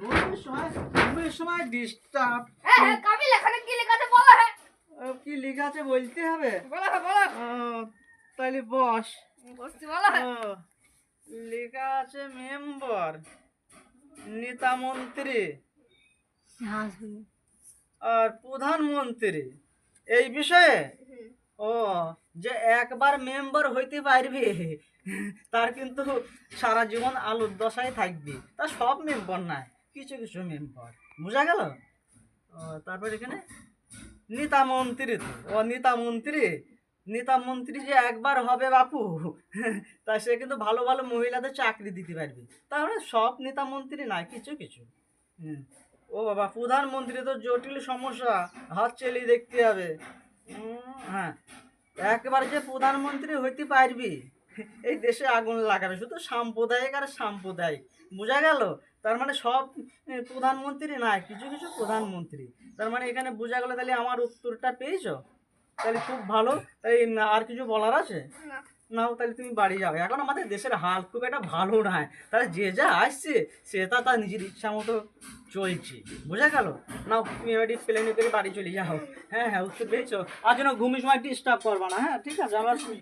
ঘুমের সময় ডিস্টার্ব। কাবিল এখানে কি লেখা আছে বলো? কি লেখা আছে বলতে হবে? বলো বলো। তাহলে বস। বসছি বলো। লেখা আছে মেম্বার, নেতা মন্ত্রী আর প্রধানমন্ত্রী এই বিষয়ে। ও, যে একবার মেম্বার হইতে পারবে তার কিন্তু সারা জীবন আলুর দশায় থাকবে। তা সব মেম্বার না, কিছু কিছু মেম্বার, বোঝা গেল? তারপর এখানে নেতা মন্ত্রী, তো ও নেতা মন্ত্রী, নেতা মন্ত্রী যে একবার হবে বাপু তা সে কিন্তু ভালো ভালো মহিলাদের চাকরি দিতে পারবে। তাহলে সব নেতা মন্ত্রী না, কিছু কিছু। ও বাবা, প্রধানমন্ত্রী তো জটিল সমস্যা, হাত চালিয়ে দেখতে হবে। হ্যাঁ, একবার যে প্রধানমন্ত্রী হইতে পারবি এই দেশে আগুন লাগাবে, শুধু সাম্প্রদায়িক আর সাম্প্রদায়িক, বোঝা গেল? তার মানে সব প্রধানমন্ত্রী না, কিছু কিছু প্রধানমন্ত্রী। তার মানে এখানে বোঝা গেল। তাহলে আমার উত্তরটা পেয়েছো, তাহলে খুব ভালো। তাই আর কিছু বলার আছে? নাও, তাহলে তুমি বাড়ি যাও। এখন আমাদের দেশের হাল খুব একটা ভালো নয়, তাহলে যে যা আসছে সে তার নিজের ইচ্ছা মতো চলছে, বোঝা গেল? নাও, তুমি এবার প্লেনে করে বাড়ি চলে যাও। হ্যাঁ হ্যাঁ, উত্তর পেয়েছো। আর যেন ঘুমের সময় ডিস্টার্ব করবা না। হ্যাঁ, ঠিক আছে, আবার